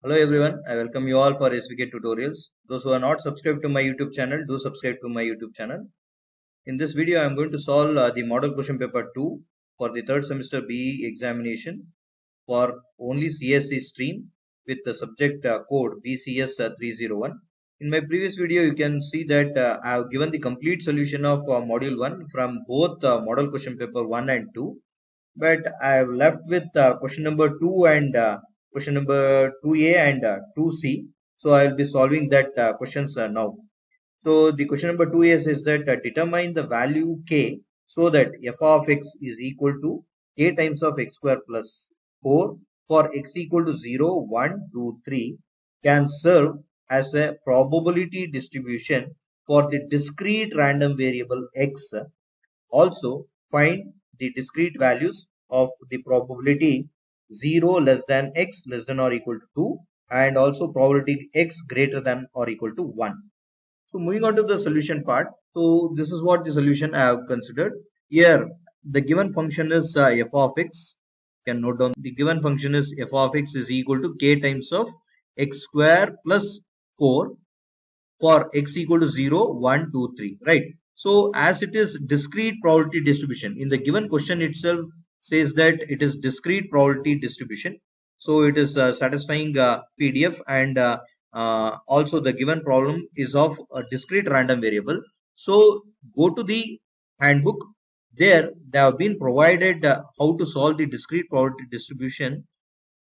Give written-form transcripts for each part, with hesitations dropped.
Hello everyone, I welcome you all for SVK tutorials. Those who are not subscribed to my YouTube channel, do subscribe to my YouTube channel. In this video, I am going to solve the model question paper 2 for the third semester BE examination for only CSE stream with the subject code BCS301. In my previous video, you can see that I have given the complete solution of module 1 from both model question paper 1 and 2. But I have left with question number 2 and question number 2a and 2c. So I will be solving that questions now. So the question number 2a says that determine the value k so that f of x is equal to k times of x square plus 4 for x equal to 0, 1, 2, 3 can serve as a probability distribution for the discrete random variable x. Also, find the discrete values of the probability 0 less than x less than or equal to 2 and also probability x greater than or equal to 1. So moving on to the solution part. So this is what the solution I have considered. Here the given function is f of x. You can note down the given function is f of x is equal to k times of x square plus 4 for x equal to 0, 1, 2, 3, right? So as it is discrete probability distribution, in the given question itself says that it is discrete probability distribution. So it is satisfying PDF and also the given problem is of a discrete random variable. So go to the handbook. There they have been provided how to solve the discrete probability distribution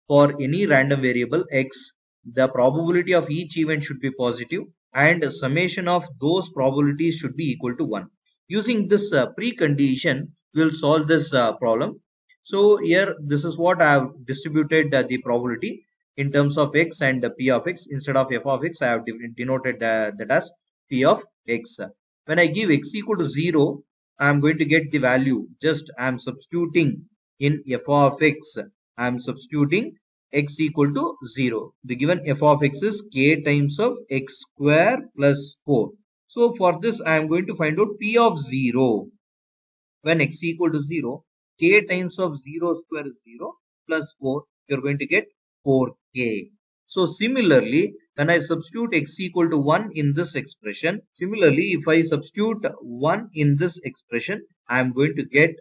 for any random variable x. The probability of each event should be positive and summation of those probabilities should be equal to 1. Using this precondition, we will solve this problem. So here this is what I have distributed the probability in terms of x and p of x. Instead of f of x, I have denoted that as p of x. When I give x equal to 0, I am going to get the value. Just I am substituting in f of x. I am substituting x equal to 0. The given f of x is k times of x square plus 4. So for this I am going to find out p of 0. When x equal to 0, k times of 0 square is 0 plus 4. You are going to get 4k. So similarly, when I substitute x equal to 1 in this expression, similarly if I substitute 1 in this expression, I am going to get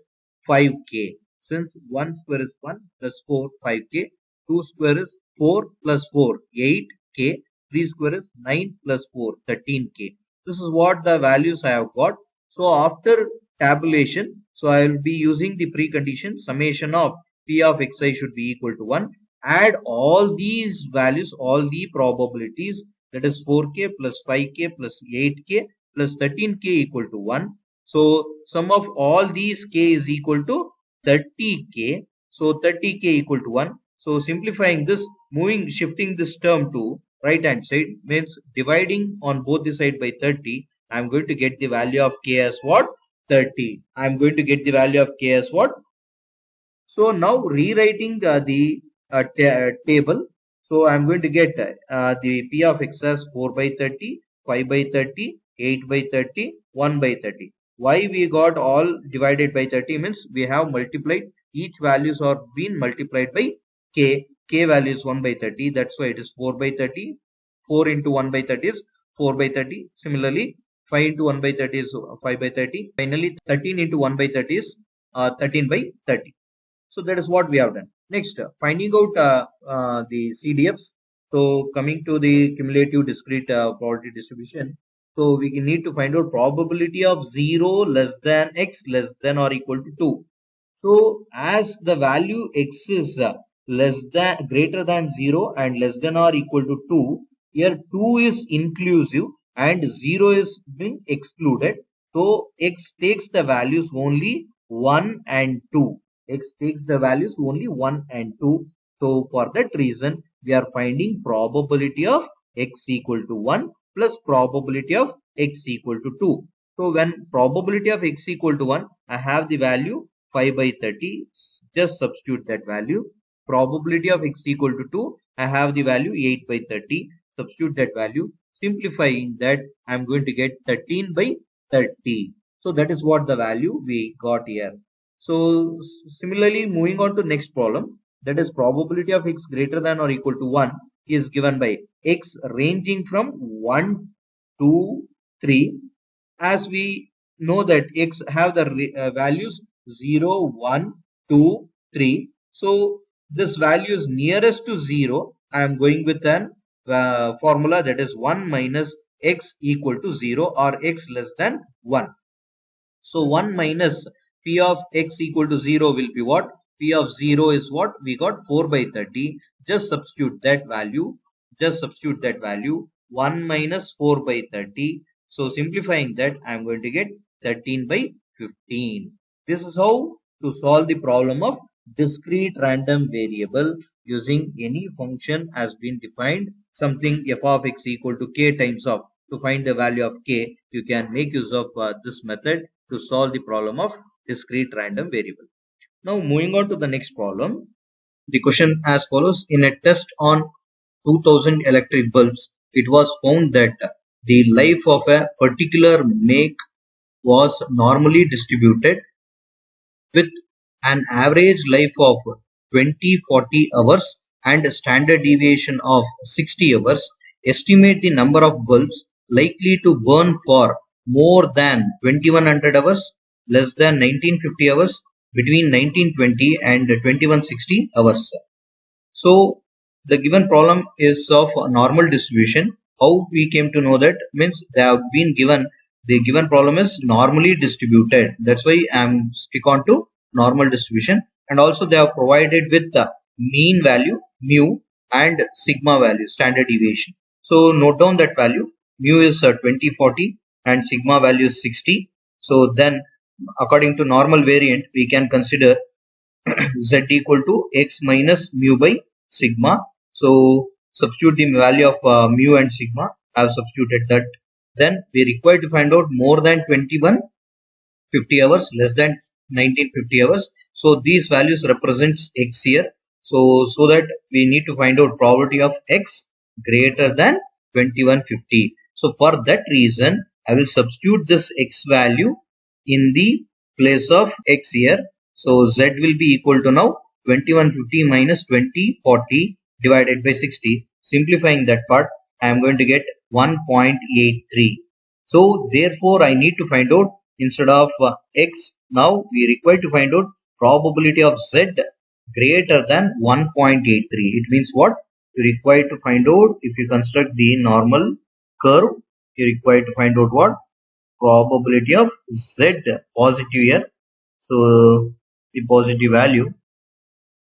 5k. Since 1 square is 1 plus 4, 5k. 2 square is 4 plus 4, 8k. 3 square is 9 plus 4, 13k. This is what the values I have got. So after tabulation, so I will be using the precondition summation of p of xi should be equal to 1. Add all these values, all the probabilities, that is 4k plus 5k plus 8k plus 13k equal to 1. So sum of all these k is equal to 30k. So 30k equal to 1. So simplifying this, shifting this term to right hand side means dividing on both the side by 30. I am going to get the value of k as what? 30. I am going to get the value of k as what? So now rewriting the table. So I am going to get the p of x as 4 by 30, 5 by 30, 8 by 30, 1 by 30. Why we got all divided by 30 means we have multiplied, each values are being multiplied by k. K value is 1 by 30. That's why it is 4 by 30. 4 into 1 by 30 is 4 by 30. Similarly, 5 into 1 by 30 is 5 by 30. Finally, 13 into 1 by 30 is 13 by 30. So that is what we have done. Next, finding out the CDFs. So coming to the cumulative discrete probability distribution. So we need to find out probability of 0 less than x less than or equal to 2. So as the value x is greater than 0 and less than or equal to 2, here 2 is inclusive and 0 is being excluded. So x takes the values only 1 and 2. X takes the values only 1 and 2. So for that reason, we are finding probability of x equal to 1 plus probability of x equal to 2. So when probability of x equal to 1, I have the value 5 by 30. Just substitute that value. Probability of x equal to 2, I have the value 8 by 30. Substitute that value. Simplifying that, I am going to get 13 by 30. So that is what the value we got here. So similarly, moving on to next problem, that is probability of x greater than or equal to 1. is given by x ranging from 1 to 3. As we know that x have the values 0, 1, 2, 3. So this value is nearest to 0. I am going with an formula that is 1 minus x equal to 0 or x less than 1. So 1 minus p of x equal to 0 will be what? P of 0 is what? We got 4 by 30. Just substitute that value. Just substitute that value. 1 minus 4 by 30. So simplifying that, I am going to get 13 by 15. This is how to solve the problem of discrete random variable using any function has been defined. Something f of x equal to k times of. To find the value of k, you can make use of this method to solve the problem of discrete random variable. Now moving on to the next problem. The question as follows. In a test on 2000 electric bulbs, it was found that the life of a particular make was normally distributed with an average life of 20-40 hours and a standard deviation of 60 hours. Estimate the number of bulbs likely to burn for more than 2100 hours, less than 1950 hours, between 1920 and 2160 hours. So the given problem is of normal distribution. How we came to know that? Means they have been given, the given problem is normally distributed. That's why I am stick on to normal distribution, and also they are provided with the mean value mu and sigma value, standard deviation. So note down that value. Mu is 2040 and sigma value is 60. So then according to normal variant, we can consider z equal to x minus mu by sigma. So substitute the value of mu and sigma. I have substituted that. Then we require to find out more than 2150 hours, less than 1950 hours. So these values represents x here. So that we need to find out probability of x greater than 2150. So for that reason, I will substitute this x value in the place of x here. So z will be equal to now 2150 minus 2040 divided by 60. Simplifying that part, I am going to get 1.83. So therefore I need to find out, instead of x, now we require to find out probability of z greater than 1.83. It means what? You require to find out, if you construct the normal curve, you require to find out what? Probability of z positive here. So the positive value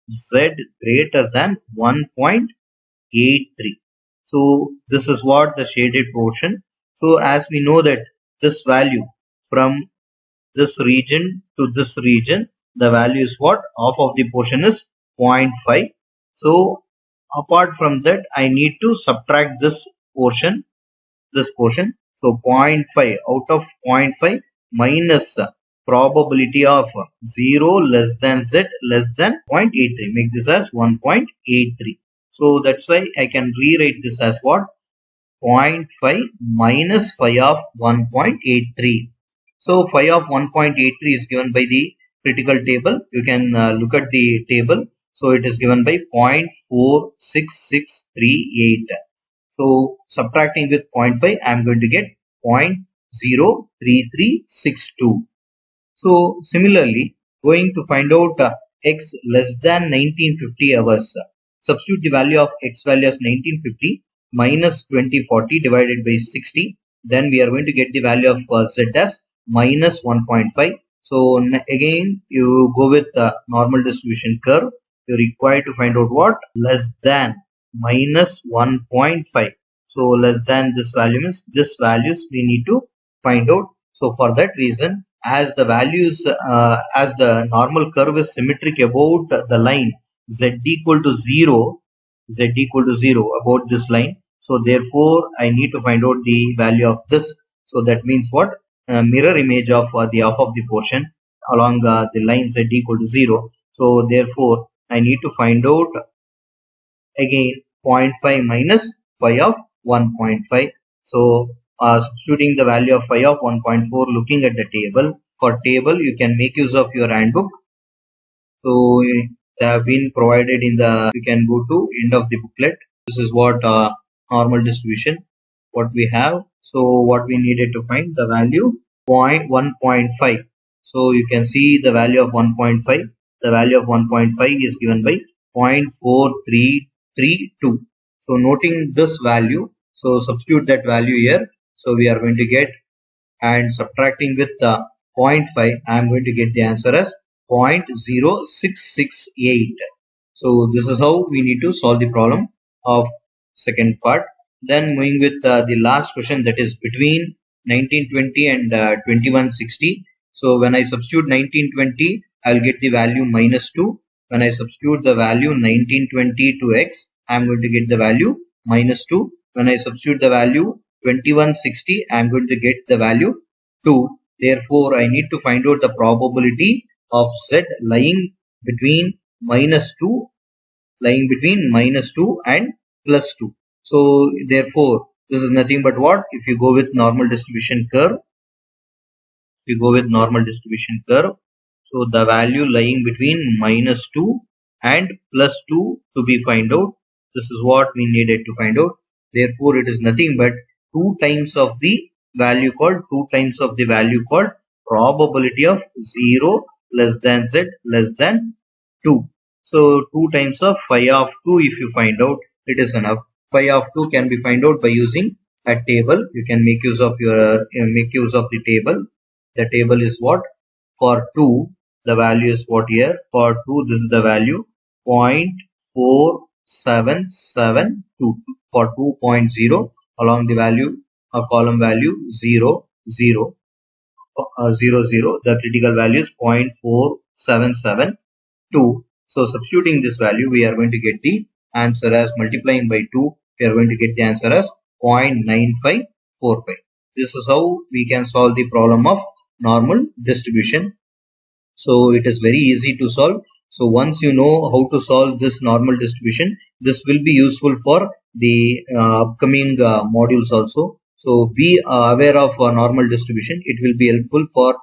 z greater than 1.83. So this is what the shaded portion. So as we know that this value from this region to this region, the value is what? Half of the portion is 0.5. So apart from that, I need to subtract this portion. So 0.5 out of 0.5 minus probability of 0 less than z less than 0.83. Make this as 1.83. So that's why I can rewrite this as what? 0.5 minus 5 of 1.83. So 5 of 1.83 is given by the critical table. You can look at the table. So it is given by 0.46638. So subtracting with 0.5, I am going to get 0.03362. So similarly, going to find out x less than 1950 hours. Substitute the value of x value as 1950 minus 2040 divided by 60. Then we are going to get the value of z as minus 1.5. So again, you go with the normal distribution curve. You require to find out what? Less than minus 1.5. So less than this value means this values we need to find out. So for that reason, as the values as the normal curve is symmetric about the line z equal to 0, about this line. So therefore I need to find out the value of this. So that means what? Mirror image of the half of the portion along the line z equal to 0. So therefore I need to find out again 0.5 minus phi of 1.5. So substituting the value of phi of 1.4, looking at the table. For table, you can make use of your handbook. So they have been provided in the, you can go to end of the booklet. This is what normal distribution what we have. So what we needed to find the value 1.5. So you can see the value of 1.5. The value of 1.5 is given by 0.4332. So noting this value, so substitute that value here. So we are going to get, and subtracting with the 0.5, I am going to get the answer as 0.0668. So this is how we need to solve the problem of second part. Then moving with the last question, that is between 1920 and 2160. So when I substitute 1920, I will get the value -2. When I substitute the value 1920 to x, I am going to get the value -2. When I substitute the value 2160, I am going to get the value 2. Therefore, I need to find out the probability of z lying between -2 and +2. So therefore, this is nothing but what? If you go with normal distribution curve, so the value lying between -2 and +2 to be find out. This is what we needed to find out. Therefore, it is nothing but 2 times of the value called probability of 0 less than z less than 2. So 2 times of phi of 2, if you find out, it is enough. Phi of 2 can be find out by using a table. You can make use of the table. The table is what? For 2, the value is what here? For 2, this is the value 0.4772. For 2.0, along the value, column value 0, 0, 0, 0, the critical value is 0.4772. So substituting this value, we are going to get the answer as multiplying by 2. We are going to get the answer as 0.9545. This is how we can solve the problem of normal distribution. So it is very easy to solve. So once you know how to solve this normal distribution, this will be useful for the upcoming modules also. So be aware of normal distribution. It will be helpful for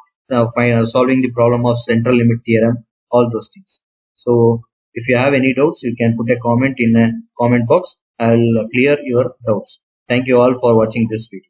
solving the problem of central limit theorem, all those things. So if you have any doubts, you can put a comment in a comment box. I will clear your doubts. Thank you all for watching this video.